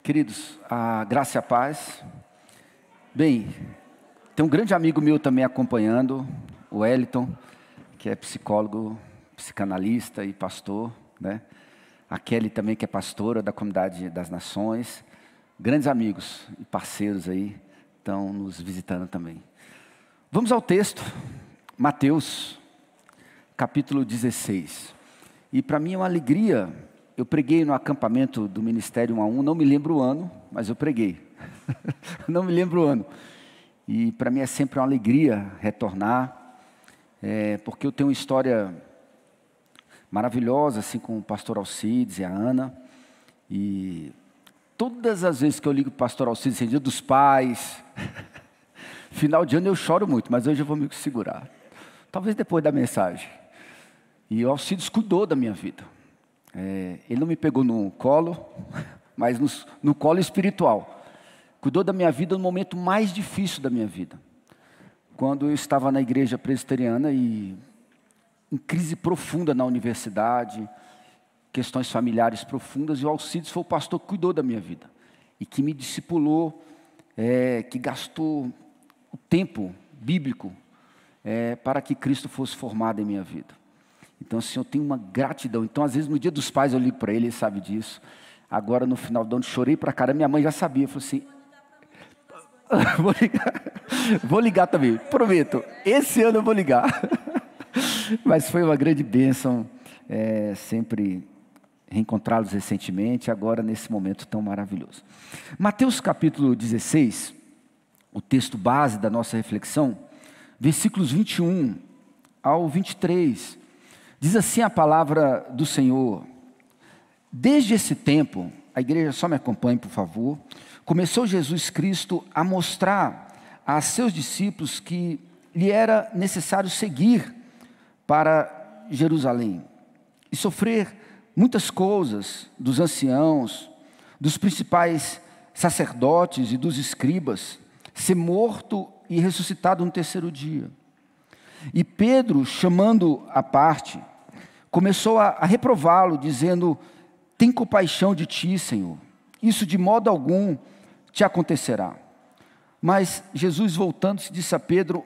Queridos, a graça e a paz. Bem, tem um grande amigo meu também acompanhando, o Wellington, que é psicólogo, psicanalista e pastor, né? A Kelly também, que é pastora da Comunidade das Nações. Grandes amigos e parceiros aí estão nos visitando também. Vamos ao texto, Mateus, capítulo 16. E para mim é uma alegria. Eu preguei no acampamento do Ministério 1 a 1, não me lembro o ano, mas eu preguei. Não me lembro o ano. E para mim é sempre uma alegria retornar, porque eu tenho uma história maravilhosa, assim, com o pastor Alcides e a Ana. E todas as vezes que eu ligo para o pastor Alcides, em Dia dos Pais, final de ano eu choro muito, mas hoje eu vou me segurar. Talvez depois da mensagem. E o Alcides cuidou da minha vida. Ele não me pegou no colo, mas no colo espiritual. Cuidou da minha vida no momento mais difícil da minha vida. Quando eu estava na igreja presbiteriana e em crise profunda na universidade, questões familiares profundas, e o Alcides foi o pastor que cuidou da minha vida. E que me discipulou, que gastou o tempo bíblico para que Cristo fosse formado em minha vida. Então, assim, eu tenho uma gratidão. Então, às vezes, no Dia dos Pais, eu ligo para ele sabe disso. Agora, no final do ano, chorei para caramba. Minha mãe já sabia. Falou assim, vou ligar também, prometo. Esse ano eu vou ligar. Mas foi uma grande bênção, sempre reencontrá-los recentemente, agora nesse momento tão maravilhoso. Mateus capítulo 16, o texto base da nossa reflexão, versículos 21 ao 23, diz assim a palavra do Senhor: desde esse tempo, a igreja só me acompanhe por favor, começou Jesus Cristo a mostrar a seus discípulos que lhe era necessário seguir para Jerusalém e sofrer muitas coisas dos anciãos, dos principais sacerdotes e dos escribas, ser morto e ressuscitado no terceiro dia. E Pedro, chamando à parte, começou a reprová-lo, dizendo: tem compaixão de ti, Senhor, isso de modo algum te acontecerá. Mas Jesus, voltando-se, disse a Pedro: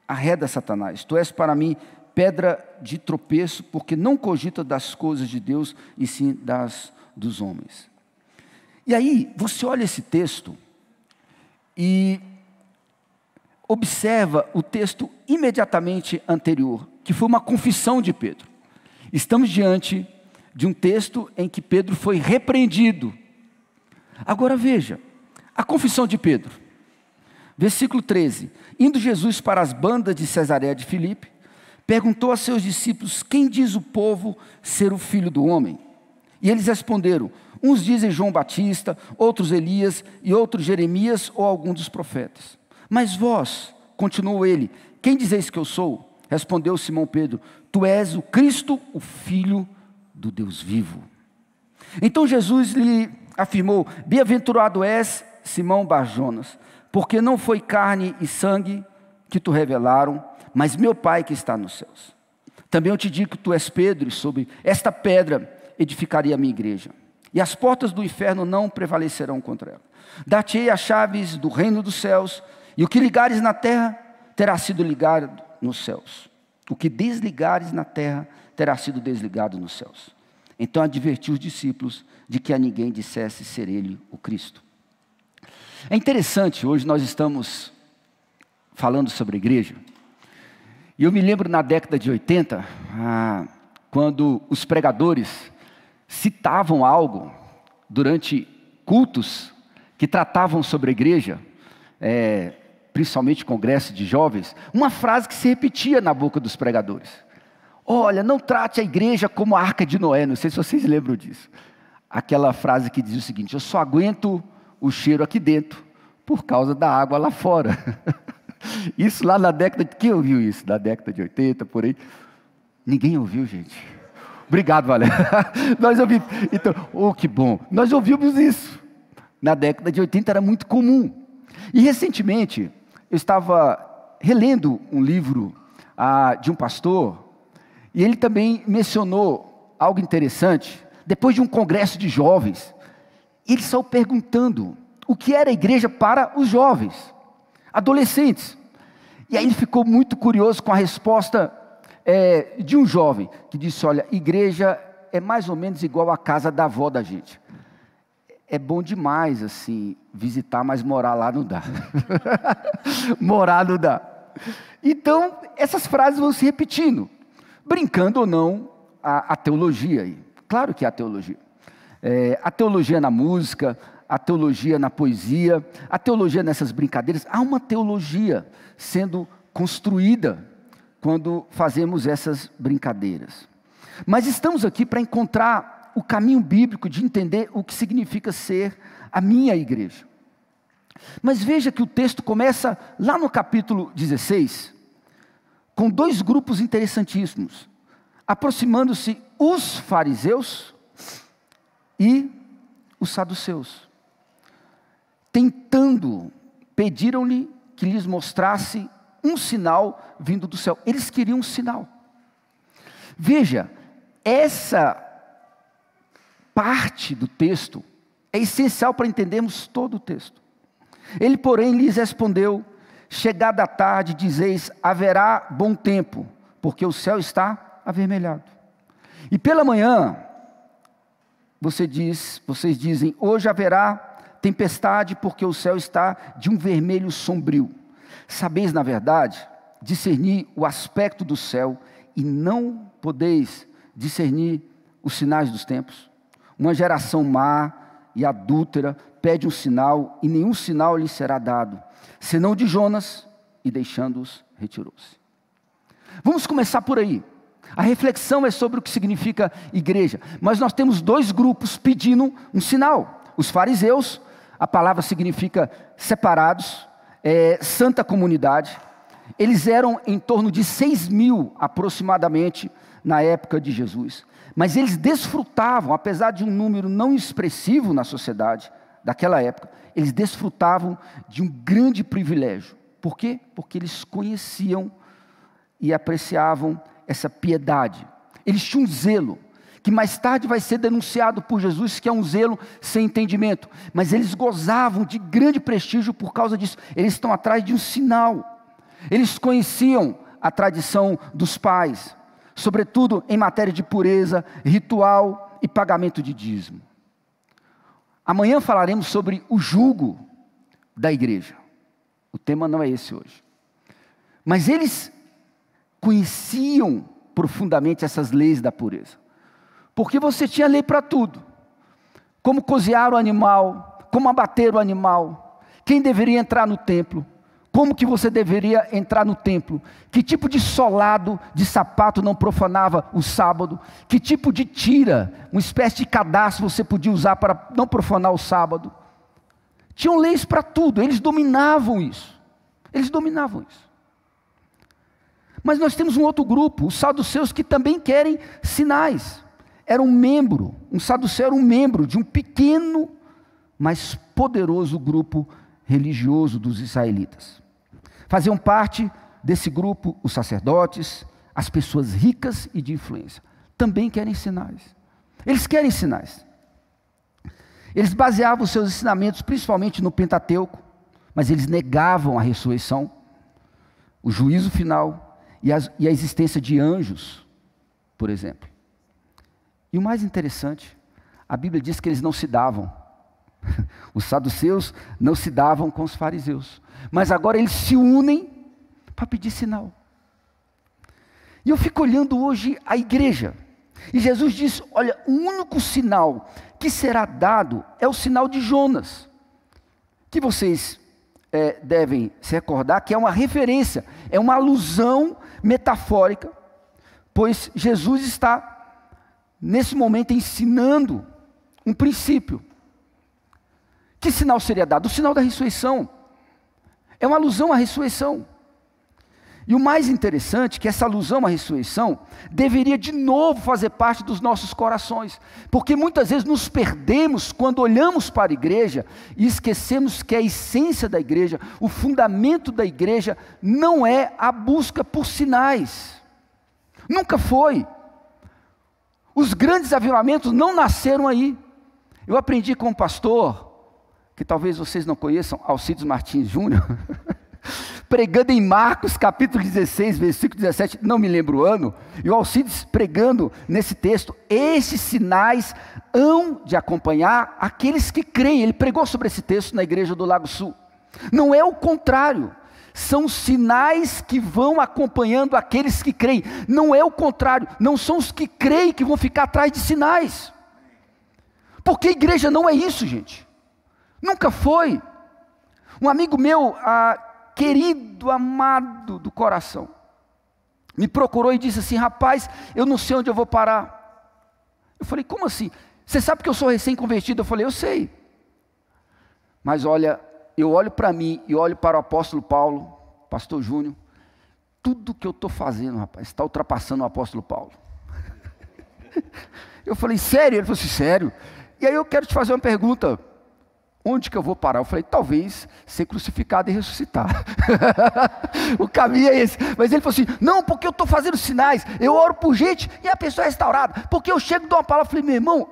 arreda, Satanás, tu és para mim pedra de tropeço, porque não cogita das coisas de Deus, e sim das dos homens. E aí, você olha esse texto e observa o texto imediatamente anterior, que foi uma confissão de Pedro. Estamos diante de um texto em que Pedro foi repreendido. Agora veja, a confissão de Pedro. Versículo 13. Indo Jesus para as bandas de Cesareia de Filipe, perguntou a seus discípulos: quem diz o povo ser o Filho do Homem? E eles responderam: uns dizem João Batista, outros Elias, e outros Jeremias ou algum dos profetas. Mas vós, continuou ele, quem dizeis que eu sou? Respondeu Simão Pedro: tu és o Cristo, o Filho do Deus vivo. Então Jesus lhe afirmou: bem-aventurado és, Simão Bar-Jonas, porque não foi carne e sangue que te revelaram, mas meu Pai que está nos céus. Também eu te digo que tu és Pedro, e sobre esta pedra edificaria a minha igreja, e as portas do inferno não prevalecerão contra ela. Dar-te-ei as chaves do reino dos céus, e o que ligares na terra terá sido ligado nos céus. O que desligares na terra terá sido desligado nos céus. Então advertiu os discípulos de que a ninguém dissesse ser ele o Cristo. É interessante, hoje nós estamos falando sobre a igreja. E eu me lembro na década de 80, quando os pregadores citavam algo durante cultos que tratavam sobre a igreja, principalmente congresso de jovens, uma frase que se repetia na boca dos pregadores: olha, não trate a igreja como a arca de Noé. Não sei se vocês lembram disso. Aquela frase que diz o seguinte: eu só aguento o cheiro aqui dentro por causa da água lá fora. Isso lá na década de... Quem ouviu isso? Na década de 80, por aí. Ninguém ouviu, gente. Obrigado, Valéria. Nós ouvimos. Então, que bom. Nós ouvimos isso. Na década de 80 era muito comum. E recentemente, eu estava relendo um livro de um pastor, e ele também mencionou algo interessante. Depois de um congresso de jovens, ele saiu perguntando o que era a igreja para os jovens, adolescentes. E aí ele ficou muito curioso com a resposta de um jovem, que disse: olha, igreja é mais ou menos igual a casa da avó da gente. É bom demais, assim, visitar, mas morar lá não dá. Morar não dá. Então, essas frases vão se repetindo, brincando ou não a teologia aí. Claro que há teologia. A teologia na música, a teologia na poesia, a teologia nessas brincadeiras. Há uma teologia sendo construída quando fazemos essas brincadeiras. Mas estamos aqui para encontrar o caminho bíblico de entender o que significa ser a minha igreja. Mas veja que o texto começa lá no capítulo 16, com dois grupos interessantíssimos, aproximando-se os fariseus e os saduceus. Tentando, pediram-lhe que lhes mostrasse um sinal vindo do céu. Eles queriam um sinal. Veja, essa parte do texto é essencial para entendermos todo o texto. Ele, porém, lhes respondeu: chegada a tarde, dizeis, haverá bom tempo, porque o céu está avermelhado. E pela manhã, vocês dizem, hoje haverá tempestade, porque o céu está de um vermelho sombrio. Sabeis, na verdade, discernir o aspecto do céu, e não podeis discernir os sinais dos tempos? Uma geração má e adúltera pede um sinal, e nenhum sinal lhe será dado, senão de Jonas, e deixando-os, retirou-se. Vamos começar por aí. A reflexão é sobre o que significa igreja, mas nós temos dois grupos pedindo um sinal. Os fariseus, a palavra significa separados, santa comunidade. Eles eram em torno de 6.000 aproximadamente na época de Jesus. Mas eles desfrutavam, apesar de um número não expressivo na sociedade daquela época, eles desfrutavam de um grande privilégio. Por quê? Porque eles conheciam e apreciavam essa piedade. Eles tinham um zelo, que mais tarde vai ser denunciado por Jesus, que é um zelo sem entendimento. Mas eles gozavam de grande prestígio por causa disso. Eles estão atrás de um sinal. Eles conheciam a tradição dos pais, sobretudo em matéria de pureza, ritual e pagamento de dízimo. Amanhã falaremos sobre o jugo da igreja. O tema não é esse hoje. Mas eles conheciam profundamente essas leis da pureza. Porque você tinha lei para tudo. Como cozinhar o animal, como abater o animal, quem deveria entrar no templo, como que você deveria entrar no templo, que tipo de solado de sapato não profanava o sábado, que tipo de tira, uma espécie de cadastro você podia usar para não profanar o sábado. Tinham leis para tudo, eles dominavam isso. Eles dominavam isso. Mas nós temos um outro grupo, os saduceus, que também querem sinais. Era um saduceu era um membro de um pequeno, mas poderoso grupo religioso dos israelitas. Faziam parte desse grupo os sacerdotes, as pessoas ricas e de influência. Também querem sinais. Eles querem sinais. Eles baseavam seus ensinamentos principalmente no Pentateuco, mas eles negavam a ressurreição, o juízo final e a existência de anjos, por exemplo. E o mais interessante, a Bíblia diz que eles não se davam. Os saduceus não se davam com os fariseus, mas agora eles se unem para pedir sinal. E eu fico olhando hoje a igreja, e Jesus diz, olha, o único sinal que será dado é o sinal de Jonas, que vocês devem se recordar que é uma referência, é uma alusão metafórica, pois Jesus está, nesse momento, ensinando um princípio. Que sinal seria dado? O sinal da ressurreição. É uma alusão à ressurreição. E o mais interessante é que essa alusão à ressurreição deveria de novo fazer parte dos nossos corações, porque muitas vezes nos perdemos quando olhamos para a igreja e esquecemos que a essência da igreja, o fundamento da igreja não é a busca por sinais. Nunca foi. Os grandes avivamentos não nasceram aí. Eu aprendi com um pastor, que talvez vocês não conheçam, Alcides Martins Júnior, pregando em Marcos capítulo 16, versículo 17, não me lembro o ano, e o Alcides pregando nesse texto: esses sinais hão de acompanhar aqueles que creem. Ele pregou sobre esse texto na igreja do Lago Sul. Não é o contrário, são sinais que vão acompanhando aqueles que creem. Não é o contrário, não são os que creem que vão ficar atrás de sinais. Porque a igreja não é isso, gente. Nunca foi. Um amigo meu, querido, amado do coração, me procurou e disse assim: rapaz, eu não sei onde eu vou parar. Eu falei: como assim? Você sabe que eu sou recém-convertido? Eu falei: eu sei. Mas olha, eu olho para mim e olho para o apóstolo Paulo, pastor Júnior, tudo que eu estou fazendo, rapaz, está ultrapassando o apóstolo Paulo. Eu falei: sério? Ele falou assim: sério. E aí eu quero te fazer uma pergunta: onde que eu vou parar? Eu falei: talvez ser crucificado e ressuscitar. O caminho é esse. Mas ele falou assim: não, porque eu estou fazendo sinais, eu oro por gente e a pessoa é restaurada. Porque eu chego e dou uma palavra. Eu falei: meu irmão,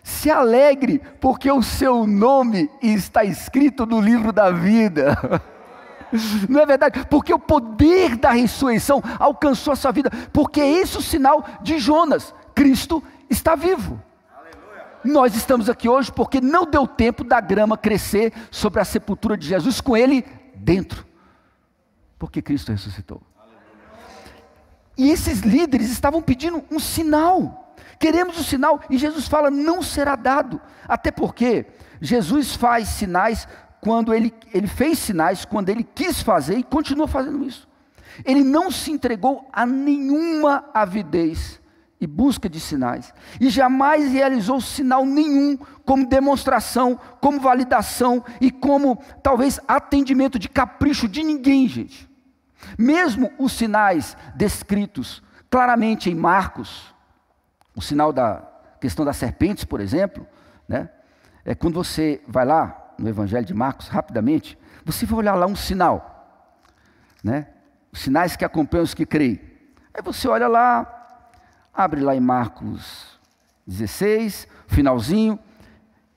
se alegre, porque o seu nome está escrito no livro da vida. Não é verdade? Porque o poder da ressurreição alcançou a sua vida. Porque esse é o sinal de Jonas: Cristo está vivo. Nós estamos aqui hoje porque não deu tempo da grama crescer sobre a sepultura de Jesus com ele dentro, porque Cristo ressuscitou. E esses líderes estavam pedindo um sinal. Queremos um sinal, e Jesus fala: não será dado. Até porque Jesus faz sinais quando ele fez sinais quando ele quis fazer, e continua fazendo isso. Ele não se entregou a nenhuma avidez e busca de sinais, e jamais realizou sinal nenhum como demonstração, como validação e como talvez atendimento de capricho de ninguém, gente. Mesmo os sinais descritos claramente em Marcos, o sinal da questão das serpentes, por exemplo, né? Quando você vai lá no Evangelho de Marcos, rapidamente, você vai olhar lá um sinal, né? Os sinais que acompanham os que creem. Aí você olha lá, abre lá em Marcos 16, finalzinho,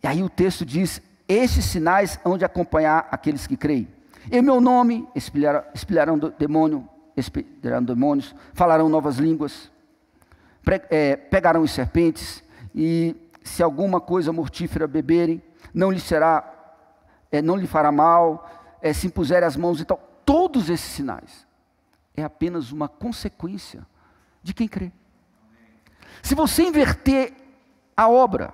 e aí o texto diz: esses sinais hão de acompanhar aqueles que creem. Em meu nome expelirão demônios, falarão novas línguas, pegarão as serpentes, e se alguma coisa mortífera beberem, não lhe fará mal, se impuserem as mãos e tal. Todos esses sinais é apenas uma consequência de quem crê. Se você inverter a obra,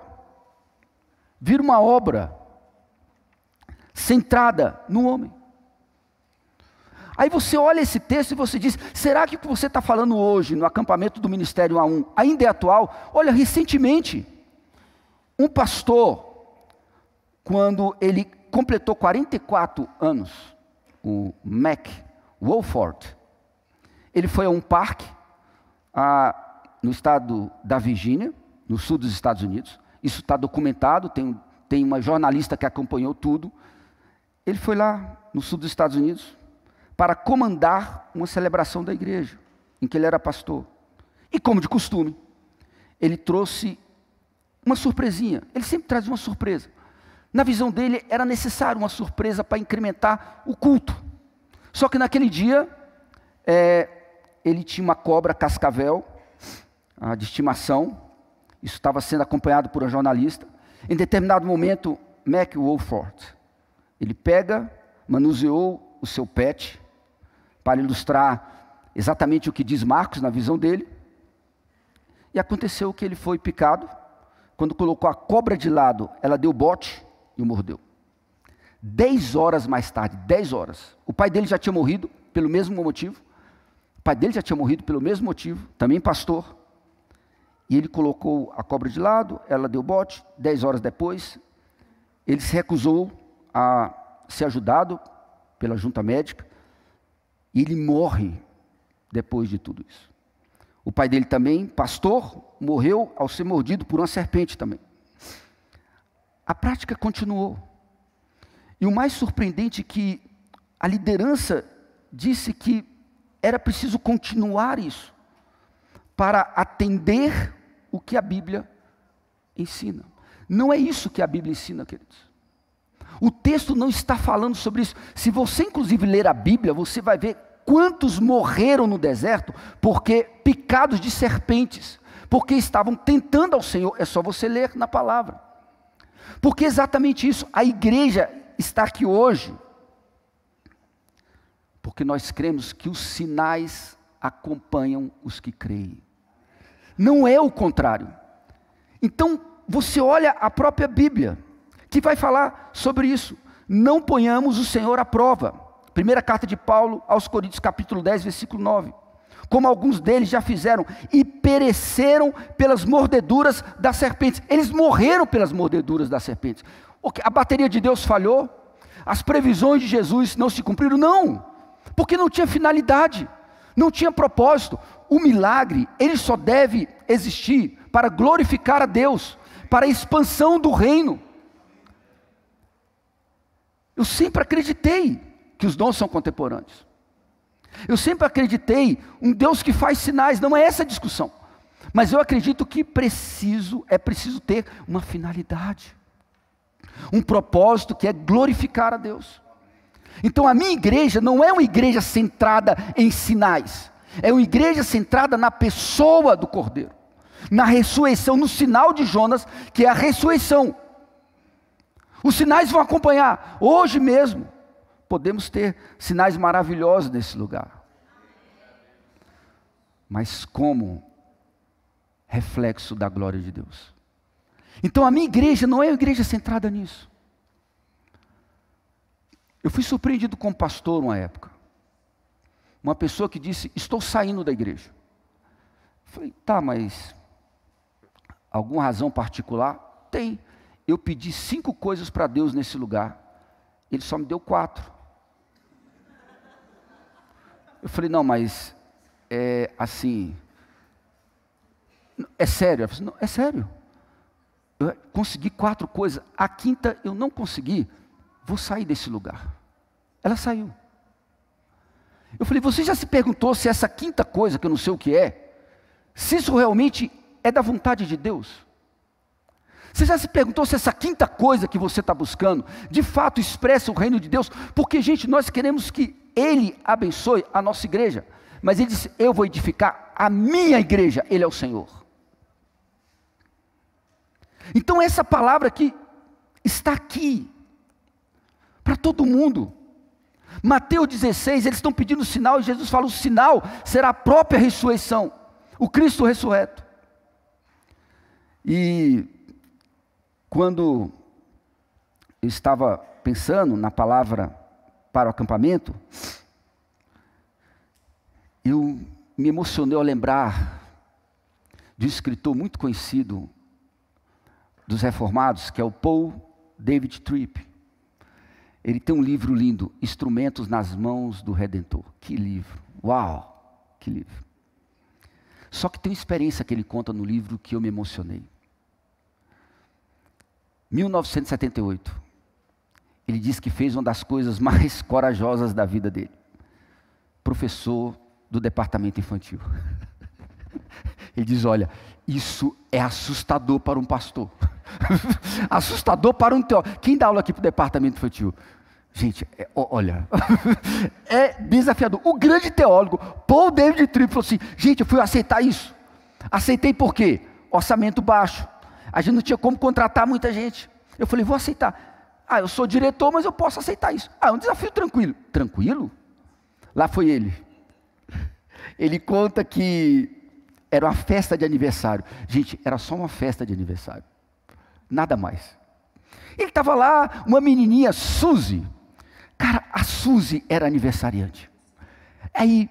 vira uma obra centrada no homem. Aí você olha esse texto e você diz: será que o que você está falando hoje no acampamento do Ministério A1 ainda é atual? Olha, recentemente, um pastor, quando ele completou 44 anos, o Mac Wolford, ele foi a um parque no estado da Virgínia, no sul dos Estados Unidos. Isso está documentado, tem uma jornalista que acompanhou tudo. Ele foi lá no sul dos Estados Unidos para comandar uma celebração da igreja, em que ele era pastor. E como de costume, ele trouxe uma surpresinha. Ele sempre traz uma surpresa. Na visão dele, era necessário uma surpresa para incrementar o culto. Só que naquele dia, ele tinha uma cobra cascavel, de estimação. Isso estava sendo acompanhado por um jornalista. Em determinado momento, Mac Wolford, ele manuseou o seu pet, para ilustrar exatamente o que diz Marcos na visão dele. E aconteceu que ele foi picado. Quando colocou a cobra de lado, ela deu bote e o mordeu. 10 horas mais tarde, 10 horas, o pai dele já tinha morrido pelo mesmo motivo. O pai dele já tinha morrido pelo mesmo motivo, também pastor. E ele colocou a cobra de lado, ela deu bote. 10 horas depois, ele se recusou a ser ajudado pela junta médica, e ele morre depois de tudo isso. O pai dele também, pastor, morreu ao ser mordido por uma serpente também. A prática continuou. E o mais surpreendente é que a liderança disse que era preciso continuar isso, para atender o que a Bíblia ensina. Não é isso que a Bíblia ensina, queridos. O texto não está falando sobre isso. Se você inclusive ler a Bíblia, você vai ver quantos morreram no deserto porque picados de serpentes, porque estavam tentando ao Senhor. É só você ler na palavra. Porque exatamente isso, a igreja está aqui hoje, porque nós cremos que os sinais acompanham os que creem. Não é o contrário. Então, você olha a própria Bíblia, que vai falar sobre isso. Não ponhamos o Senhor à prova. Primeira carta de Paulo aos Coríntios, capítulo 10, versículo 9. Como alguns deles já fizeram, e pereceram pelas mordeduras das serpentes. Eles morreram pelas mordeduras das serpentes. A bateria de Deus falhou? As previsões de Jesus não se cumpriram? Não, porque não tinha finalidade, não tinha propósito. O milagre, ele só deve existir para glorificar a Deus, para a expansão do reino. Eu sempre acreditei que os dons são contemporâneos. Eu sempre acreditei um Deus que faz sinais, não é essa a discussão. Mas eu acredito que é preciso ter uma finalidade, um propósito que é glorificar a Deus. Então a minha igreja não é uma igreja centrada em sinais, é uma igreja centrada na pessoa do Cordeiro, na ressurreição, no sinal de Jonas, que é a ressurreição. Os sinais vão acompanhar. Hoje mesmo podemos ter sinais maravilhosos nesse lugar, mas como reflexo da glória de Deus. Então a minha igreja não é uma igreja centrada nisso. Eu fui surpreendido com um pastor uma época, uma pessoa que disse: estou saindo da igreja. Eu falei: tá, mas alguma razão particular? Tem. Eu pedi 5 coisas para Deus nesse lugar, Ele só me deu 4. Eu falei: não, mas é assim, é sério? Eu falei: não, é sério. Eu consegui 4 coisas, a 5ª eu não consegui, vou sair desse lugar. Ela saiu. Eu falei: você já se perguntou se essa 5ª coisa, que eu não sei o que é, se isso realmente é da vontade de Deus? Você já se perguntou se essa 5ª coisa que você está buscando, de fato expressa o reino de Deus? Porque, gente, nós queremos que Ele abençoe a nossa igreja, mas Ele disse: eu vou edificar a minha igreja, Ele é o Senhor. Então essa palavra aqui está aqui, para todo mundo. Mateus 16, eles estão pedindo sinal, e Jesus fala: o sinal será a própria ressurreição, o Cristo ressurreto. E quando eu estava pensando na palavra para o acampamento, eu me emocionei ao lembrar de um escritor muito conhecido dos reformados, que é o Paul David Tripp. Ele tem um livro lindo, Instrumentos nas Mãos do Redentor. Que livro! Uau! Que livro! Só que tem uma experiência que ele conta no livro que eu me emocionei. 1978, ele diz que fez uma das coisas mais corajosas da vida dele. Professor do departamento infantil. Ele diz: olha, isso é assustador para um pastor. Assustador para um teólogo. Quem dá aula aqui para o departamento infantil? Gente, olha, é desafiador. O grande teólogo, Paul David Tripp, falou assim: gente, eu fui aceitar isso. Aceitei por quê? Orçamento baixo. A gente não tinha como contratar muita gente. Eu falei: vou aceitar. Eu sou diretor, mas eu posso aceitar isso. É um desafio tranquilo. Tranquilo? Lá foi ele. Ele conta que era uma festa de aniversário. Gente, era só uma festa de aniversário. Nada mais. Ele estava lá, uma menininha, Suzy. Cara, a Suzy era aniversariante. Aí,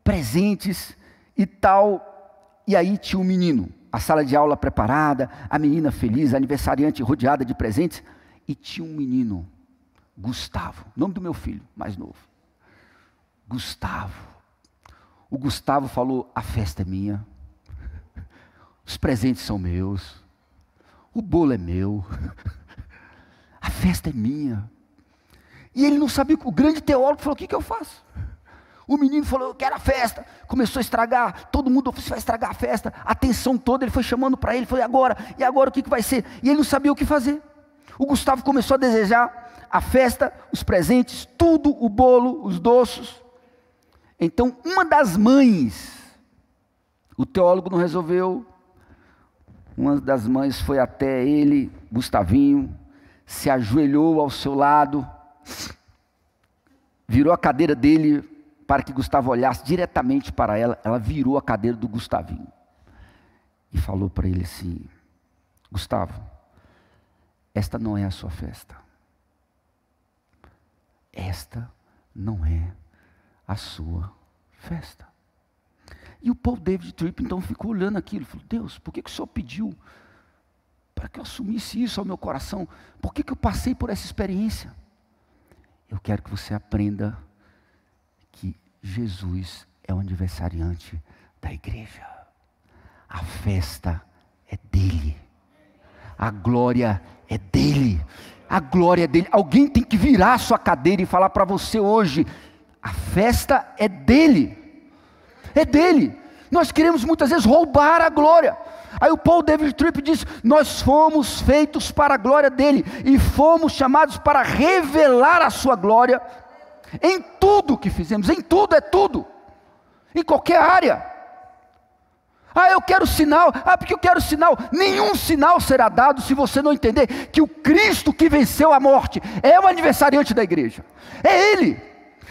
presentes e tal. E aí tinha um menino. A sala de aula preparada, a menina feliz, a aniversariante rodeada de presentes. E tinha um menino, Gustavo, nome do meu filho, mais novo. Gustavo. O Gustavo falou: a festa é minha, os presentes são meus, o bolo é meu, a festa é minha. E ele não sabia, o grande teólogo falou: o que eu faço? O menino falou, eu quero a festa. Começou a estragar, todo mundo, você vai estragar a festa. A atenção toda, ele foi chamando para ele, falou, e agora o que vai ser? E ele não sabia o que fazer. O Gustavo começou a desejar a festa, os presentes, tudo, o bolo, os doces. Então, uma das mães, o teólogo não resolveu, uma das mães foi até ele, Gustavinho, se ajoelhou ao seu lado, virou a cadeira dele para que Gustavo olhasse diretamente para ela. Ela virou a cadeira do Gustavinho e falou para ele assim, Gustavo, esta não é a sua festa. Esta não é a sua festa. E o Paul David Tripp então ficou olhando aquilo, falou, Deus, por que o Senhor pediu para que eu assumisse isso ao meu coração? Por que eu passei por essa experiência? Eu quero que você aprenda que Jesus é o aniversariante da igreja. A festa é dele. A glória é dele. A glória é dele. Alguém tem que virar a sua cadeira e falar para você hoje, a festa é dele. É dele. Nós queremos muitas vezes roubar a glória. Aí o Paul David Tripp diz, nós fomos feitos para a glória dele, e fomos chamados para revelar a sua glória, em tudo que fizemos, em tudo é tudo, em qualquer área. Eu quero sinal, porque eu quero sinal. Nenhum sinal será dado se você não entender que o Cristo que venceu a morte, é o aniversariante da igreja, é Ele.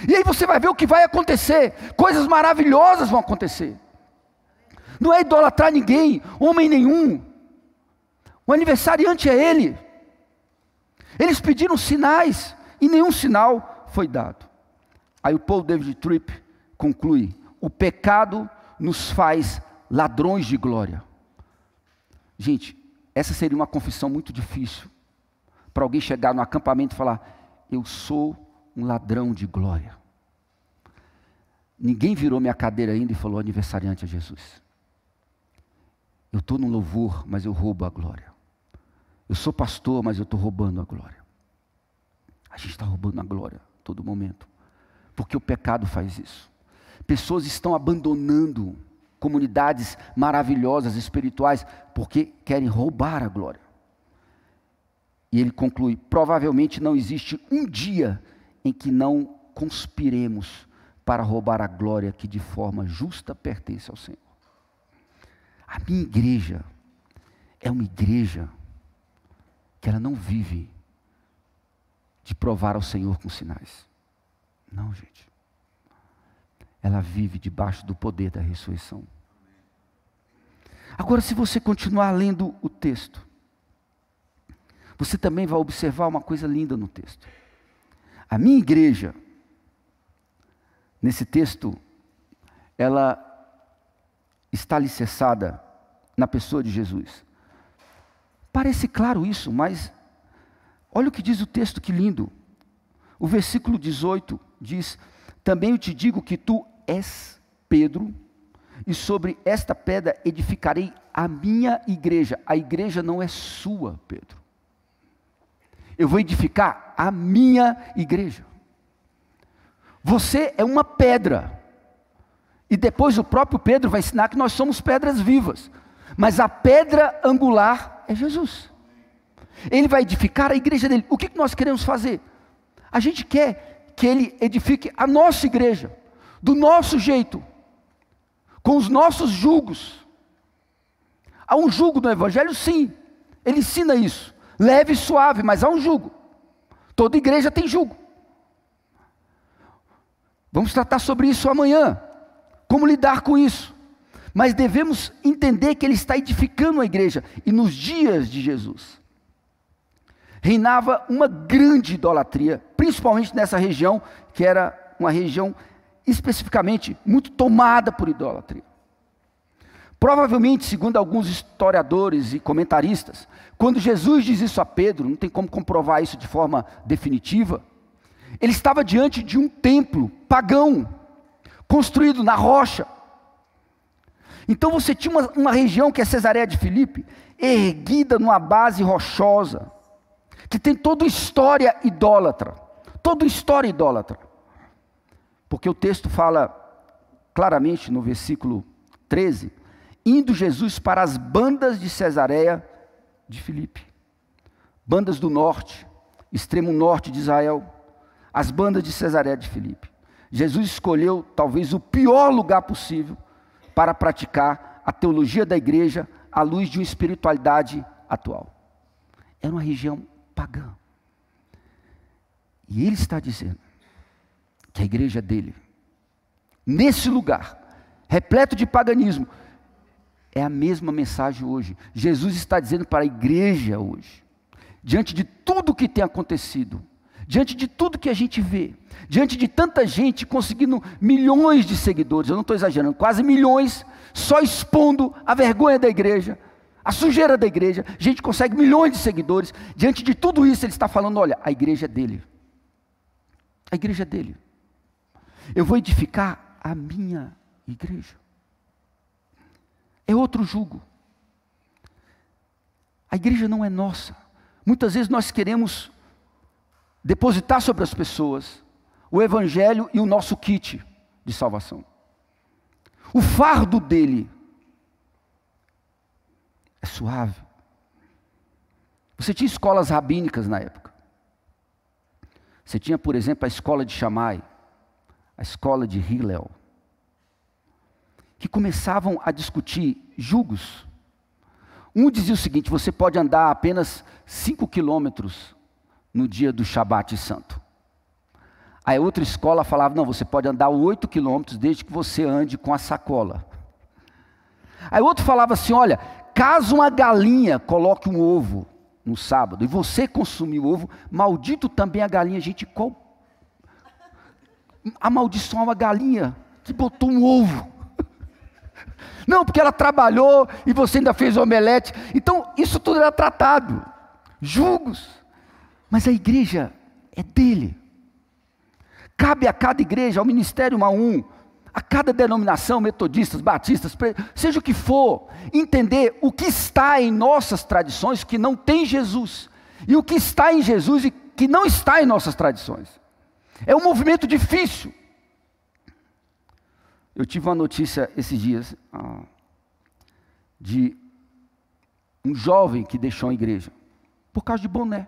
E aí você vai ver o que vai acontecer, coisas maravilhosas vão acontecer. Não é idolatrar ninguém, homem nenhum. O aniversariante é Ele. Eles pediram sinais, e nenhum sinal foi dado. Aí o Paul David Tripp conclui, o pecado nos faz ladrões de glória. Gente, essa seria uma confissão muito difícil, para alguém chegar no acampamento e falar, eu sou um ladrão de glória. Ninguém virou minha cadeira ainda e falou, aniversariante a Jesus. Eu estou no louvor, mas eu roubo a glória. Eu sou pastor, mas eu estou roubando a glória. A gente está roubando a glória a todo momento, porque o pecado faz isso. Pessoas estão abandonando comunidades maravilhosas, espirituais, porque querem roubar a glória. E ele conclui, provavelmente não existe um dia em que não conspiremos para roubar a glória que de forma justa pertence ao Senhor. A minha igreja é uma igreja que ela não vive de provar ao Senhor com sinais. Não, gente. Ela vive debaixo do poder da ressurreição. Agora, se você continuar lendo o texto, você também vai observar uma coisa linda no texto. A minha igreja, nesse texto, ela está alicerçada na pessoa de Jesus. Parece claro isso, mas olha o que diz o texto, que lindo. O versículo 18 diz, também eu te digo que tu és Pedro, e sobre esta pedra edificarei a minha igreja. A igreja não é sua, Pedro. Eu vou edificar a minha igreja. Você é uma pedra. E depois o próprio Pedro vai ensinar que nós somos pedras vivas. Mas a pedra angular é Jesus. Ele vai edificar a igreja dele. O que nós queremos fazer? A gente quer que ele edifique a nossa igreja, do nosso jeito, com os nossos jugos. Há um jugo no Evangelho, sim. Ele ensina isso. Leve e suave, mas há um jugo. Toda igreja tem jugo. Vamos tratar sobre isso amanhã. Como lidar com isso? Mas devemos entender que ele está edificando a igreja. E nos dias de Jesus, reinava uma grande idolatria, principalmente nessa região, que era uma região especificamente muito tomada por idolatria. Provavelmente, segundo alguns historiadores e comentaristas, quando Jesus diz isso a Pedro, não tem como comprovar isso de forma definitiva, ele estava diante de um templo pagão, construído na rocha. Então você tinha uma região que é Cesareia de Filipe, erguida numa base rochosa, que tem toda história idólatra, Porque o texto fala claramente no versículo 13, indo Jesus para as bandas de Cesareia de Filipe. Bandas do norte, extremo norte de Israel, as bandas de Cesareia de Filipe. Jesus escolheu talvez o pior lugar possível para praticar a teologia da igreja à luz de uma espiritualidade atual. Era uma região pagã. E ele está dizendo que a igreja dele, nesse lugar, repleto de paganismo, é a mesma mensagem hoje. Jesus está dizendo para a igreja hoje, diante de tudo que tem acontecido, diante de tudo que a gente vê, diante de tanta gente conseguindo milhões de seguidores, eu não estou exagerando, quase milhões, só expondo a vergonha da igreja, a sujeira da igreja, a gente consegue milhões de seguidores, diante de tudo isso ele está falando, olha, a igreja é dele, a igreja é dele, eu vou edificar a minha igreja, é outro jugo, a igreja não é nossa, muitas vezes nós queremos depositar sobre as pessoas o evangelho e o nosso kit de salvação, o fardo dele é suave. Você tinha escolas rabínicas na época. Você tinha, por exemplo, a escola de Shammai, a escola de Hillel, que começavam a discutir julgos. Um dizia o seguinte: você pode andar apenas 5 quilômetros no dia do Shabat Santo. Aí outra escola falava, não, você pode andar 8 quilômetros desde que você ande com a sacola. Aí outro falava assim, olha, caso uma galinha coloque um ovo no sábado, e você consumir o ovo, maldito também a galinha. Gente, qual amaldiçoar uma galinha que botou um ovo? Não, porque ela trabalhou e você ainda fez omelete. Então, isso tudo era tratado. Julgos. Mas a igreja é dele. Cabe a cada igreja, ao ministério a cada denominação, metodistas, batistas, seja o que for, entender o que está em nossas tradições que não tem Jesus, e o que está em Jesus e que não está em nossas tradições. É um movimento difícil. Eu tive uma notícia esses dias, de um jovem que deixou a igreja, por causa de boné.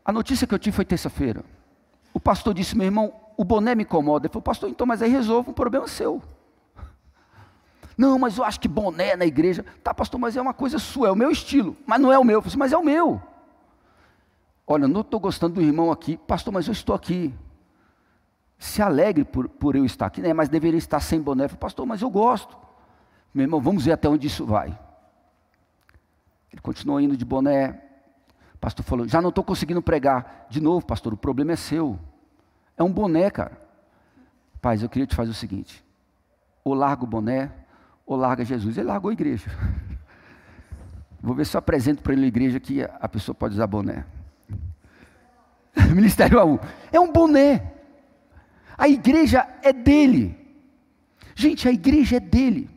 A notícia que eu tive foi terça-feira. O pastor disse, meu irmão, o boné me incomoda. Ele falou, pastor, então, mas aí resolva um problema seu. Não, mas eu acho que boné na igreja. Tá, pastor, mas é uma coisa sua, é o meu estilo. Mas não é o meu. Eu falei, mas é o meu. Olha, não estou gostando do irmão aqui. Pastor, mas eu estou aqui. Se alegre por eu estar aqui, né? Mas deveria estar sem boné. Eu falei, pastor, mas eu gosto. Meu irmão, vamos ver até onde isso vai. Ele continuou indo de boné. O pastor falou, já não estou conseguindo pregar. De novo, pastor, o problema é seu. É um boné, cara. Paz, eu queria te fazer o seguinte. Ou larga o boné, ou larga Jesus. Ele largou a igreja. Vou ver se eu apresento para ele a igreja que a pessoa pode usar boné. Ministério A1. É um boné. A igreja é dele. Gente, a igreja é dele.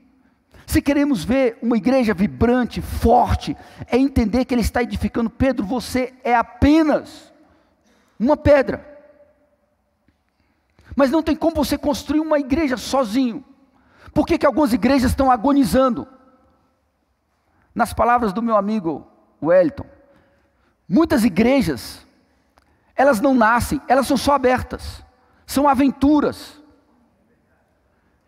Se queremos ver uma igreja vibrante, forte, é entender que ele está edificando. Pedro, você é apenas uma pedra. Mas não tem como você construir uma igreja sozinho. Por que algumas igrejas estão agonizando? Nas palavras do meu amigo Wellington, muitas igrejas, elas não nascem, elas são só abertas. São aventuras.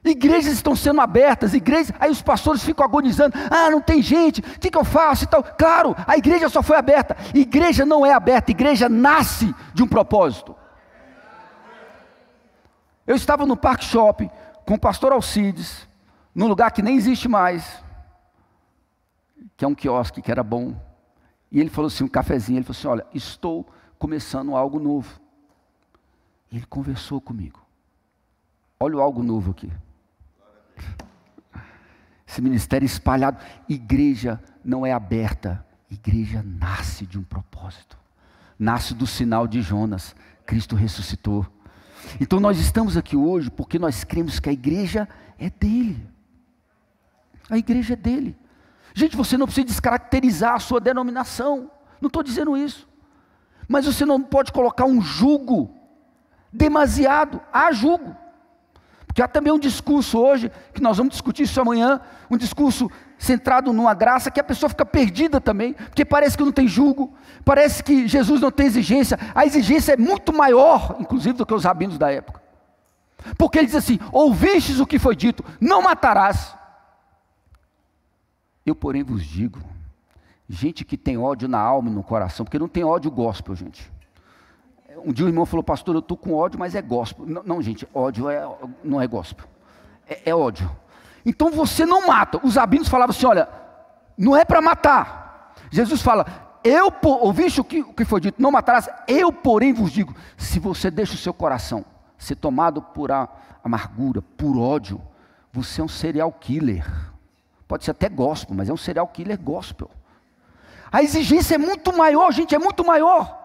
Igrejas estão sendo abertas, aí os pastores ficam agonizando, não tem gente, o que eu faço e tal. Claro, a igreja só foi aberta, igreja não é aberta, igreja nasce de um propósito. Eu estava no Parque Shopping, com o pastor Alcides, num lugar que nem existe mais, que é um quiosque, que era bom, e ele falou assim, um cafezinho, ele falou assim, olha, estou começando algo novo. Ele conversou comigo, olha o algo novo aqui. Esse ministério espalhado. Igreja não é aberta, igreja nasce de um propósito, nasce do sinal de Jonas. Cristo ressuscitou. Então nós estamos aqui hoje porque nós cremos que a igreja é dele. A igreja é dele. Gente, você não precisa descaracterizar a sua denominação, não estou dizendo isso, mas você não pode colocar um jugo demasiado, há jugo. Porque há também um discurso hoje, que nós vamos discutir isso amanhã, um discurso centrado numa graça, que a pessoa fica perdida também, porque parece que não tem jugo, parece que Jesus não tem exigência, a exigência é muito maior, inclusive, do que os rabinos da época. Porque ele diz assim: ouvistes o que foi dito, não matarás. Eu, porém, vos digo, gente que tem ódio na alma e no coração, porque não tem ódio gospel, gente. Um dia o irmão falou: pastor, eu estou com ódio, mas é gospel. Não, não, gente, ódio não é gospel, é ódio. Então você não mata. Os rabinos falavam assim: olha, não é para matar. Jesus fala: ouviste o que foi dito, não matarás. Eu, porém, vos digo, se você deixa o seu coração ser tomado por amargura, por ódio, você é um serial killer. Pode ser até gospel, mas é um serial killer gospel. A exigência é muito maior, gente, é muito maior.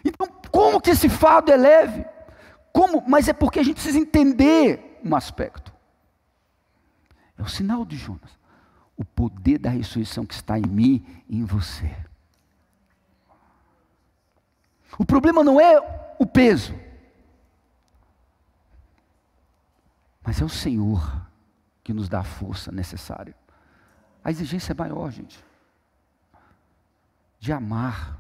Então, como que esse fardo é leve? Como? Mas é porque a gente precisa entender um aspecto. É o sinal de Jonas. O poder da ressurreição que está em mim e em você. O problema não é o peso, mas é o Senhor que nos dá a força necessária. A exigência é maior, gente, de amar.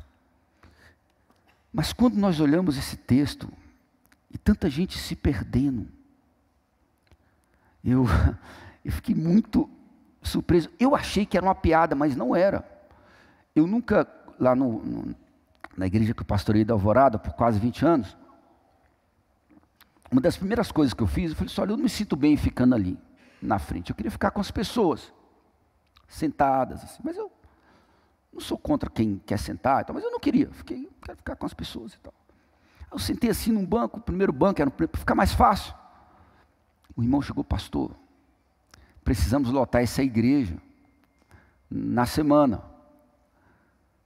Mas quando nós olhamos esse texto, e tanta gente se perdendo, eu fiquei muito surpreso. Eu achei que era uma piada, mas não era. Eu nunca, lá na igreja que eu pastorei da Alvorada, por quase 20 anos, uma das primeiras coisas que eu fiz, eu falei assim: olha, eu não me sinto bem ficando ali na frente, eu queria ficar com as pessoas, sentadas, assim, mas eu não sou contra quem quer sentar, mas eu não queria, quero ficar com as pessoas e tal. Eu sentei assim num banco, o primeiro banco era para ficar mais fácil. O irmão chegou: pastor, precisamos lotar essa igreja na semana.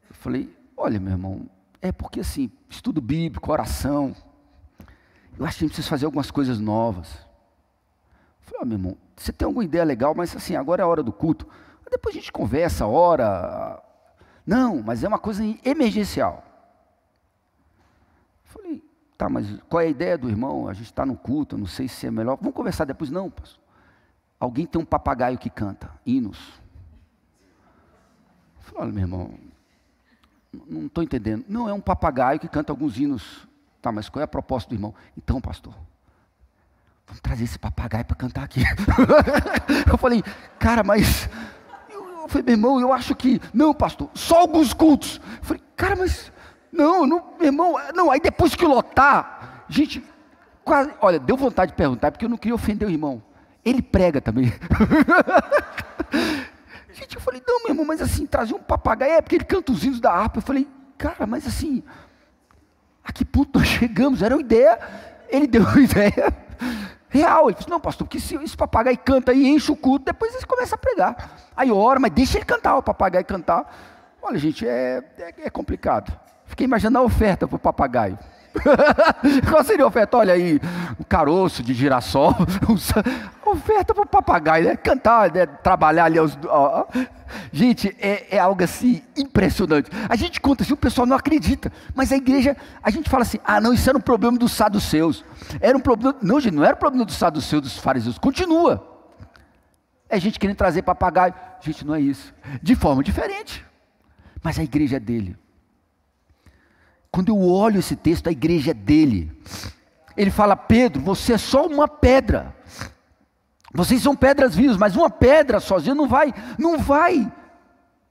Eu falei: olha, meu irmão, é porque assim, estudo bíblico, oração, eu acho que a gente precisa fazer algumas coisas novas. Eu falei: meu irmão, você tem alguma ideia legal, mas assim, agora é a hora do culto, depois a gente conversa, ora. Não, mas é uma coisa emergencial. Eu falei: tá, mas qual é a ideia do irmão? A gente está no culto, eu não sei se é melhor, vamos conversar depois. Não, pastor, alguém tem um papagaio que canta hinos. Eu falei: olha, meu irmão, não estou entendendo. Não, é um papagaio que canta alguns hinos. Tá, mas qual é a proposta do irmão? Então, pastor, vamos trazer esse papagaio para cantar aqui. Eu falei: cara, mas... Eu falei: meu irmão, eu acho que... Não, pastor, só alguns cultos. Eu falei: cara, mas... Não, meu irmão... Não, aí depois que lotar... Gente, quase... Olha, deu vontade de perguntar, porque eu não queria ofender o irmão. Ele prega também. Gente, eu falei: não, meu irmão, mas assim, trazer um papagaio... É porque ele canta os hinos da harpa. Eu falei: cara, mas assim... A que ponto nós chegamos? Era uma ideia... Ele deu uma ideia... real. Ele disse: não, pastor, porque se esse papagaio canta e enche o culto, depois eles começam a pregar. Aí ora, mas deixa ele cantar, o papagaio cantar. Olha, gente, é complicado. Fiquei imaginando a oferta para o papagaio. Qual seria a oferta? Olha aí, um caroço de girassol. Oferta para o papagaio, né? Cantar, né? Trabalhar ali. Gente, é algo assim impressionante. A gente conta assim, o pessoal não acredita. Mas a igreja, a gente fala assim: ah, não, isso era um problema dos saduceus. Era um problema. Não, gente, não era um problema dos saduceus, dos fariseus. Continua. É gente querendo trazer papagaio. Gente, não é isso. De forma diferente. Mas a igreja é dele. Quando eu olho esse texto, a igreja é dele. Ele fala: Pedro, você é só uma pedra. Vocês são pedras vivas, mas uma pedra sozinha não vai.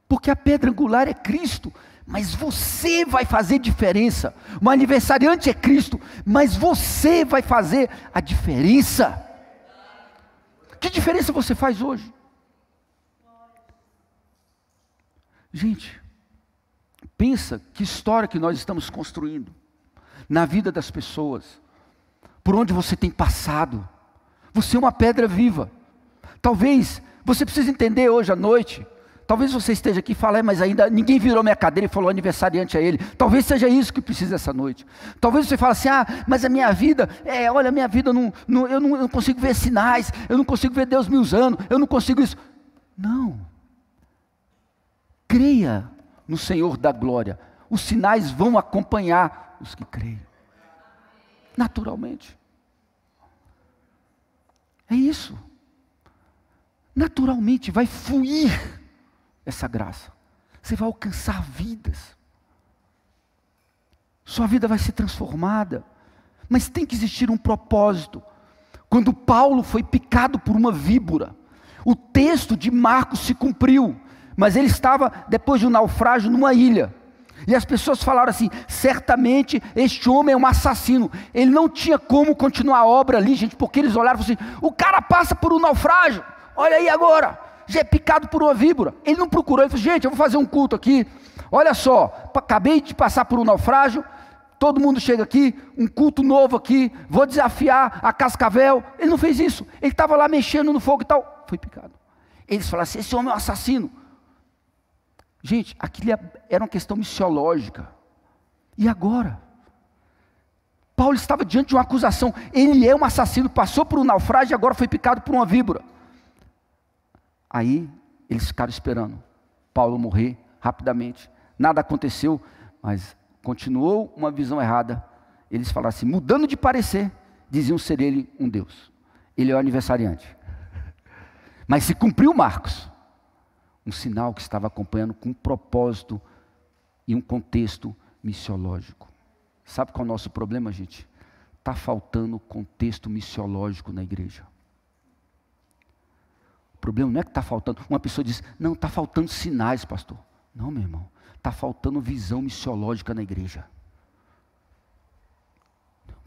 Porque a pedra angular é Cristo. Mas você vai fazer diferença. O aniversariante é Cristo, mas você vai fazer a diferença. Que diferença você faz hoje? Gente, pensa que história que nós estamos construindo na vida das pessoas, por onde você tem passado. Você é uma pedra viva. Talvez você precise entender hoje à noite. Talvez você esteja aqui e fale: mas ainda ninguém virou minha cadeira e falou aniversariante a ele. Talvez seja isso que precisa essa noite. Talvez você fale assim: ah, mas a minha vida, olha, a minha vida, eu não consigo ver sinais, eu não consigo ver Deus me usando, eu não consigo isso. Não. Creia no Senhor da glória. Os sinais vão acompanhar os que creem. naturalmente. É isso. Naturalmente vai fluir essa graça. Você vai alcançar vidas. Sua vida vai ser transformada. Mas tem que existir um propósito. Quando Paulo foi picado por uma víbora, o texto de Marcos se cumpriu. Mas ele estava, depois de um naufrágio, numa ilha. E as pessoas falaram assim: certamente este homem é um assassino. Ele não tinha como continuar a obra ali, gente, porque eles olharam e falaram assim: o cara passa por um naufrágio, olha aí agora, já é picado por uma víbora. Ele não procurou, ele falou: gente, eu vou fazer um culto aqui, olha só, acabei de passar por um naufrágio, todo mundo chega aqui, um culto novo aqui, vou desafiar a Cascavel. Ele não fez isso, ele estava lá mexendo no fogo e tal, foi picado. Eles falaram assim: esse homem é um assassino. Gente, aquilo era uma questão missiológica. E agora? Paulo estava diante de uma acusação. Ele é um assassino, passou por um naufrágio e agora foi picado por uma víbora. Aí, eles ficaram esperando Paulo morrer rapidamente. Nada aconteceu, mas continuou uma visão errada. Eles falaram assim, mudando de parecer, diziam ser ele um Deus. Ele é o aniversariante. Mas se cumpriu Marcos, um sinal que estava acompanhando com um propósito e um contexto missiológico. Sabe qual é o nosso problema, gente? Está faltando contexto missiológico na igreja. O problema não é que está faltando. Uma pessoa diz: não, está faltando sinais, pastor. Não, meu irmão, está faltando visão missiológica na igreja.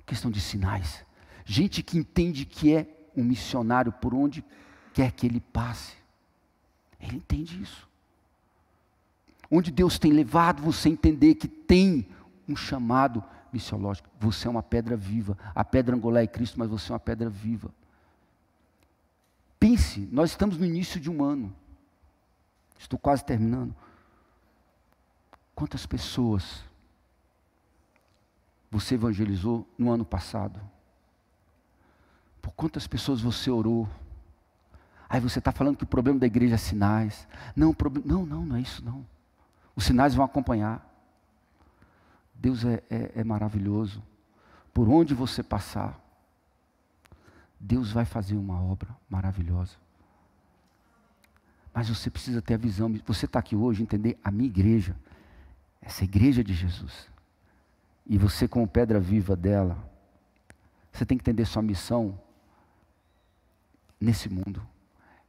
Questão de sinais. Gente que entende que é um missionário por onde quer que ele passe. Ele entende isso. Onde Deus tem levado você a entender que tem um chamado missiológico. Você é uma pedra viva. A pedra angular é Cristo, mas você é uma pedra viva. Pense, nós estamos no início de um ano. Estou quase terminando. Quantas pessoas você evangelizou no ano passado? Por quantas pessoas você orou? Aí você está falando que o problema da igreja é sinais. Não, não é isso não. Os sinais vão acompanhar. Deus é maravilhoso. Por onde você passar, Deus vai fazer uma obra maravilhosa. Mas você precisa ter a visão. Você está aqui hoje, entender a minha igreja, essa igreja de Jesus. E você, como pedra viva dela, você tem que entender sua missão nesse mundo.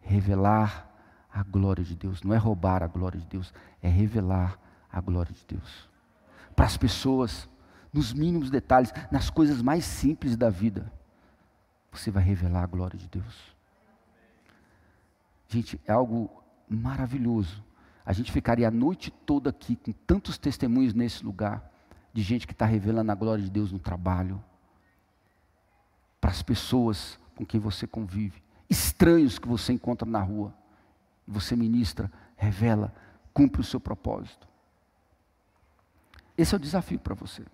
Revelar a glória de Deus. Não é roubar a glória de Deus, é revelar a glória de Deus. Para as pessoas, nos mínimos detalhes, nas coisas mais simples da vida, você vai revelar a glória de Deus. Gente, é algo maravilhoso. A gente ficaria a noite toda aqui com tantos testemunhos nesse lugar, de gente que está revelando a glória de Deus no trabalho, para as pessoas com quem você convive, estranhos que você encontra na rua, você ministra, revela, cumpre o seu propósito. Esse é o desafio para você.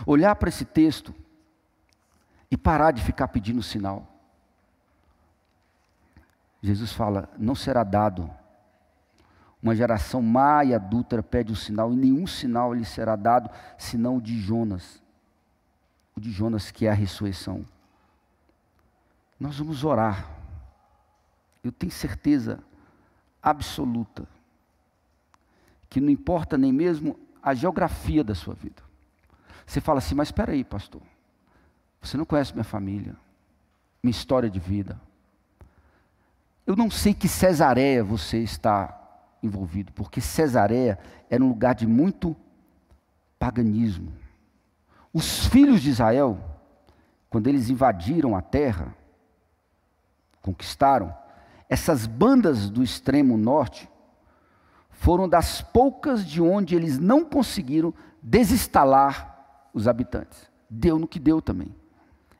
Olhar para esse texto e parar de ficar pedindo sinal. Jesus fala: não será dado. Uma geração má e adúltera pede um sinal, e nenhum sinal lhe será dado, senão o de Jonas. O de Jonas, que é a ressurreição. Nós vamos orar. Eu tenho certeza absoluta que não importa nem mesmo a geografia da sua vida. Você fala assim: mas espera aí, pastor, você não conhece minha família, minha história de vida. Eu não sei que Cesareia você está envolvido, porque Cesareia era um lugar de muito paganismo. Os filhos de Israel, quando eles invadiram a terra, conquistaram, essas bandas do extremo norte foram das poucas de onde eles não conseguiram desinstalar os habitantes. Deu no que deu também.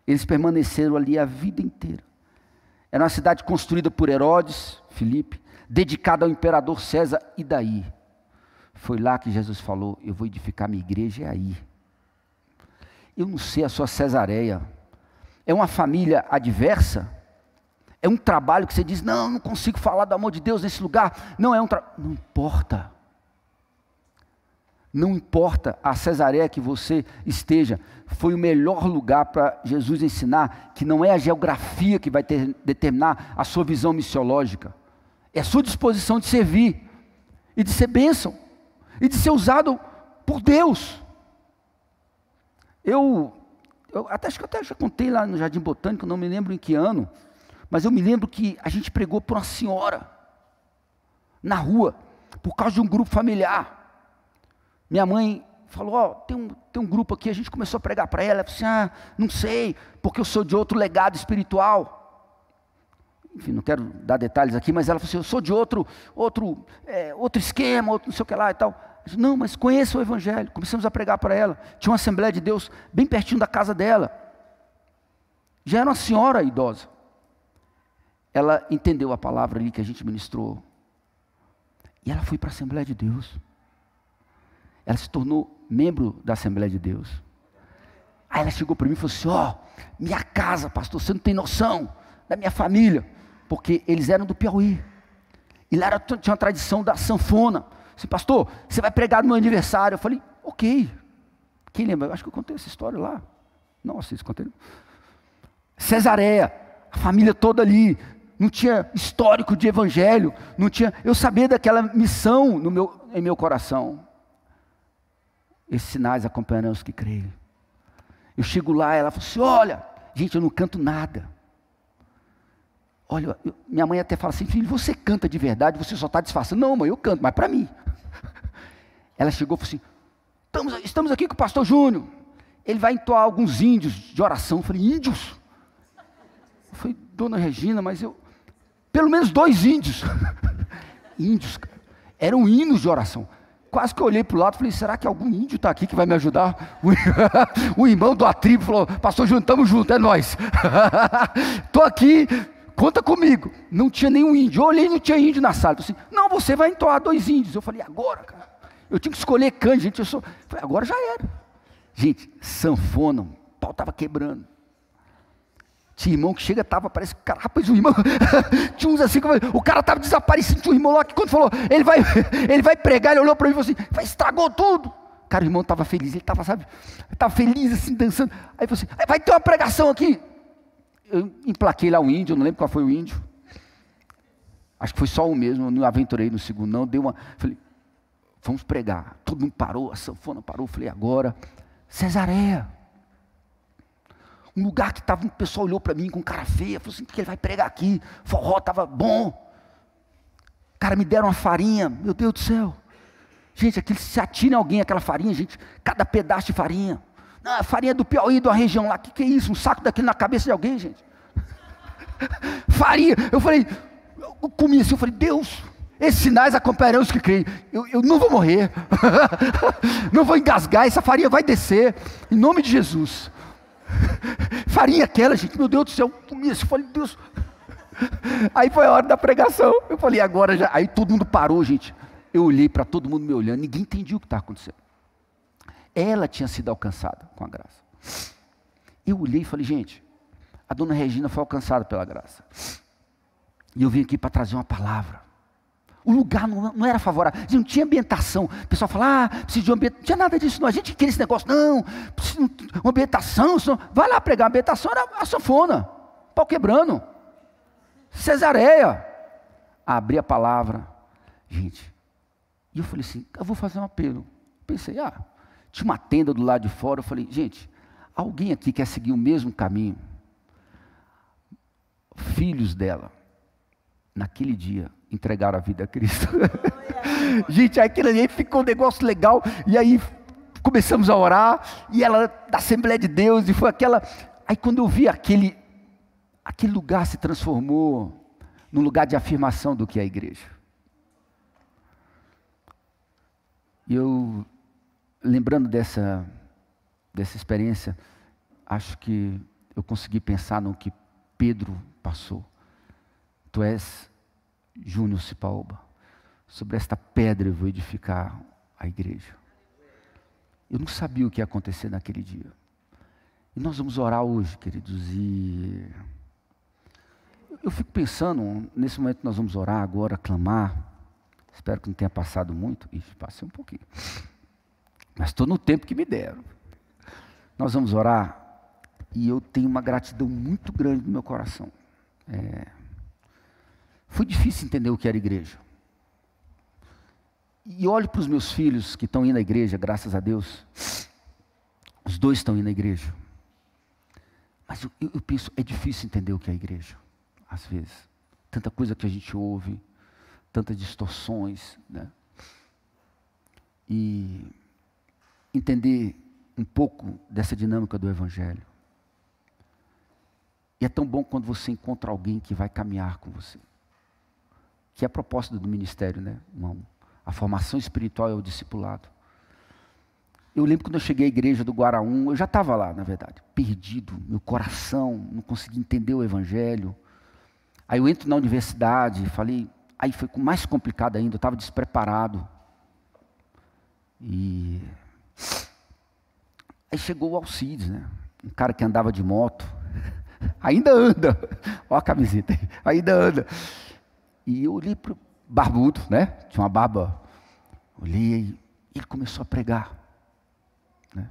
Eles permaneceram ali a vida inteira. Era uma cidade construída por Herodes, Filipe, dedicada ao imperador César, e daí? Foi lá que Jesus falou: eu vou edificar minha igreja, é aí. Eu não sei a sua Cesareia. É uma família adversa? É um trabalho que você diz: não consigo falar do amor de Deus nesse lugar. Não é um trabalho. Não importa. Não importa a Cesareia que você esteja, foi o melhor lugar para Jesus ensinar que não é a geografia que vai determinar a sua visão missiológica. É a sua disposição de servir, e de ser bênção, e de ser usado por Deus. Acho que eu até já contei lá no Jardim Botânico, não me lembro em que ano, mas eu me lembro que a gente pregou para uma senhora, na rua, por causa de um grupo familiar. Minha mãe falou, tem um grupo aqui, a gente começou a pregar para ela, falou assim, não sei, porque eu sou de outro legado espiritual. Enfim, não quero dar detalhes aqui, mas ela falou assim, eu sou de outro esquema, outro não sei o que lá e tal. Eu disse, não, mas conheça o Evangelho. Começamos a pregar para ela. Tinha uma Assembleia de Deus bem pertinho da casa dela. Já era uma senhora idosa. Ela entendeu a palavra ali que a gente ministrou. E ela foi para a Assembleia de Deus. Ela se tornou membro da Assembleia de Deus. Aí ela chegou para mim e falou assim, minha casa, pastor, você não tem noção da minha família. Porque eles eram do Piauí. E lá tinha uma tradição da sanfona. Assim, pastor, você vai pregar no meu aniversário. Eu falei, ok. Quem lembra? Eu acho que eu contei essa história lá. Não, vocês contei. Cesareia, a família toda ali. Não tinha histórico de evangelho. Não tinha. Eu sabia daquela missão em meu coração. Esses sinais acompanharão os que creem. Eu chego lá, ela fala assim, olha, gente, eu não canto nada. Olha, minha mãe até fala assim, filho, você canta de verdade, você só está disfarçando. Não, mãe, eu canto, mas para mim. Ela chegou e falou assim, estamos aqui com o pastor Júnior. Ele vai entoar alguns índios de oração. Eu falei, índios? Eu falei, dona Regina, mas pelo menos 2 índios. Índios, cara. Eram hinos de oração. Quase que eu olhei para o lado e falei, será que algum índio está aqui que vai me ajudar? O irmão da tribo falou, pastor Júnior, estamos juntos, é nós. Estou aqui, conta comigo. Não tinha nenhum índio. Eu olhei e não tinha índio na sala. Eu falei assim, não, você vai entoar 2 índios. Eu falei, agora, cara. Eu tinha que escolher cântico, gente. Falei, agora já era. Gente, sanfona, o pau estava quebrando. Tinha irmão que chega, parece que, cara, rapaz, o irmão, tinha uns assim, o cara estava desaparecido, tinha um irmão lá que quando falou, ele vai pregar, ele olhou para mim e falou assim, estragou tudo. Cara, o irmão estava feliz, ele estava feliz assim, dançando. Aí falou assim, vai ter uma pregação aqui. Eu emplaquei lá um índio, eu não lembro qual foi o índio. Acho que foi só um mesmo, eu não aventurei no segundo não, falei, vamos pregar. Todo mundo parou, a sanfona parou, falei, agora, Cesareia. Um lugar que o pessoal olhou para mim com cara feia, falou assim, que ele vai pregar aqui, forró estava bom. Cara, me deram uma farinha, meu Deus do céu. Gente, se atira em alguém aquela farinha, gente, cada pedaço de farinha. Não, a farinha do Piauí, de uma região lá, que é isso? Um saco daquele na cabeça de alguém, gente. Farinha, eu falei, eu comi assim, eu falei, Deus, esses sinais acompanharão os que creem. Eu não vou morrer, não vou engasgar, essa farinha vai descer, em nome de Jesus. Farinha aquela, gente, meu Deus do céu, comi isso, eu falei, Deus. Aí foi a hora da pregação, eu falei, agora já, aí todo mundo parou, gente. Eu olhei para todo mundo me olhando, ninguém entendia o que estava acontecendo. Ela tinha sido alcançada com a graça. Eu olhei e falei, gente, a dona Regina foi alcançada pela graça. E eu vim aqui para trazer uma palavra. O lugar não era favorável, não tinha ambientação. O pessoal fala, precisa de ambientação. Não tinha nada disso, não. A gente queria esse negócio, não, precisa de uma ambientação. Vai lá pregar, a ambientação era a sanfona, pau quebrando. Cesareia. Abri a palavra, gente. E eu falei assim, eu vou fazer um apelo. Pensei, tinha uma tenda do lado de fora. Eu falei, gente, alguém aqui quer seguir o mesmo caminho? Filhos dela, naquele dia, entregaram a vida a Cristo. Gente, aquilo ali ficou um negócio legal. E aí começamos a orar. E ela da Assembleia de Deus. E foi aquela. Aí quando eu vi aquele lugar se transformou num lugar de afirmação do que é a igreja. E eu, lembrando dessa experiência, acho que eu consegui pensar no que Pedro passou. Tu és Júnior Cipaúba, sobre esta pedra eu vou edificar a igreja. Eu não sabia o que ia acontecer naquele dia. E nós vamos orar hoje, queridos, e eu fico pensando, nesse momento nós vamos orar agora, clamar. Espero que não tenha passado muito. Passei um pouquinho. mas estou no tempo que me deram. Nós vamos orar e eu tenho uma gratidão muito grande no meu coração. Foi difícil entender o que era igreja. E olho para os meus filhos que estão indo à igreja, graças a Deus. Os dois estão indo à igreja. Mas eu penso, é difícil entender o que é a igreja, às vezes. Tanta coisa que a gente ouve, tantas distorções, né? E entender um pouco dessa dinâmica do Evangelho. E é tão bom quando você encontra alguém que vai caminhar com você. Que é a proposta do ministério, né? A formação espiritual é o discipulado. Eu lembro quando eu cheguei à igreja do Guaraum, eu já estava lá, na verdade, perdido, meu coração, não conseguia entender o Evangelho. Aí eu entro na universidade, aí foi mais complicado ainda, eu estava despreparado. E aí chegou o Alcides, né? Um cara que andava de moto, ainda anda, olha a camiseta aí, ainda anda. E eu olhei para o barbudo, né? Tinha uma barba, olhei, ele começou a pregar. Né?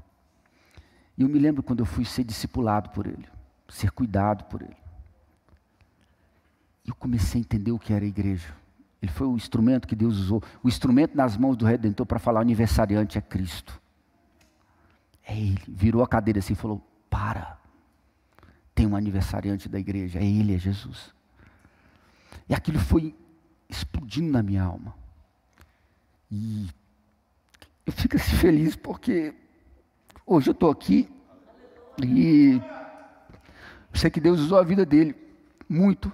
E eu me lembro quando eu fui ser discipulado por ele, ser cuidado por ele. E eu comecei a entender o que era a igreja. Ele foi o instrumento que Deus usou, o instrumento nas mãos do Redentor para falar: o aniversariante é Cristo. É Ele. Virou a cadeira assim e falou: tem um aniversariante da igreja, é Ele, é Jesus. E aquilo foi explodindo na minha alma. E eu fico assim feliz porque hoje eu estou aqui e eu sei que Deus usou a vida dele muito.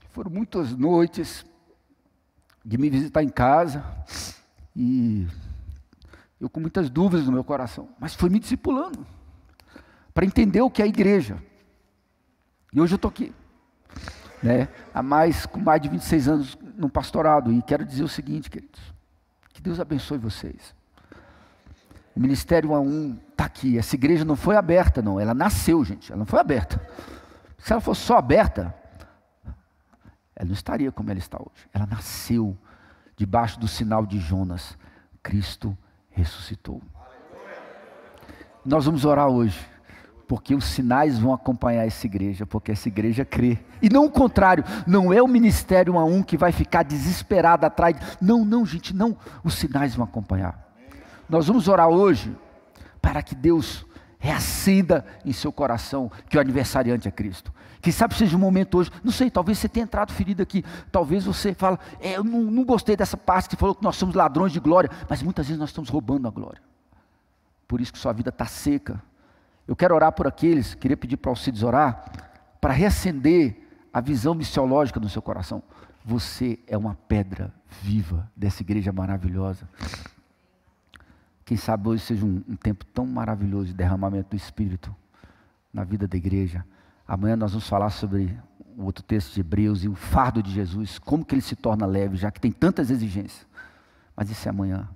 Foram muitas noites de me visitar em casa e eu com muitas dúvidas no meu coração, mas foi me discipulando para entender o que é a igreja. E hoje eu estou aqui, né? Com mais de 26 anos no pastorado, e quero dizer o seguinte, queridos: que Deus abençoe vocês. O Ministério A1 está aqui. Essa igreja não foi aberta, não, ela nasceu, gente, ela não foi aberta. Se ela fosse só aberta, ela não estaria como ela está hoje. Ela nasceu debaixo do sinal de Jonas. Cristo ressuscitou. Nós vamos orar hoje, porque os sinais vão acompanhar essa igreja, porque essa igreja crê. E não o contrário, não é o Ministério A1 que vai ficar desesperado atrás. Não, gente, não. Os sinais vão acompanhar. Nós vamos orar hoje para que Deus reacenda em seu coração que o aniversariante é Cristo. Quem sabe seja um momento hoje, não sei, talvez você tenha entrado ferido aqui, talvez você fale: eu não gostei dessa parte que falou que nós somos ladrões de glória, mas muitas vezes nós estamos roubando a glória. Por isso que sua vida está seca. Eu quero orar por aqueles, queria pedir para o Alcides orar, para reacender a visão missiológica no seu coração. Você é uma pedra viva dessa igreja maravilhosa. Quem sabe hoje seja um tempo tão maravilhoso de derramamento do Espírito na vida da igreja. Amanhã nós vamos falar sobre o outro texto de Hebreus e o fardo de Jesus, como que ele se torna leve, já que tem tantas exigências. Mas isso é amanhã.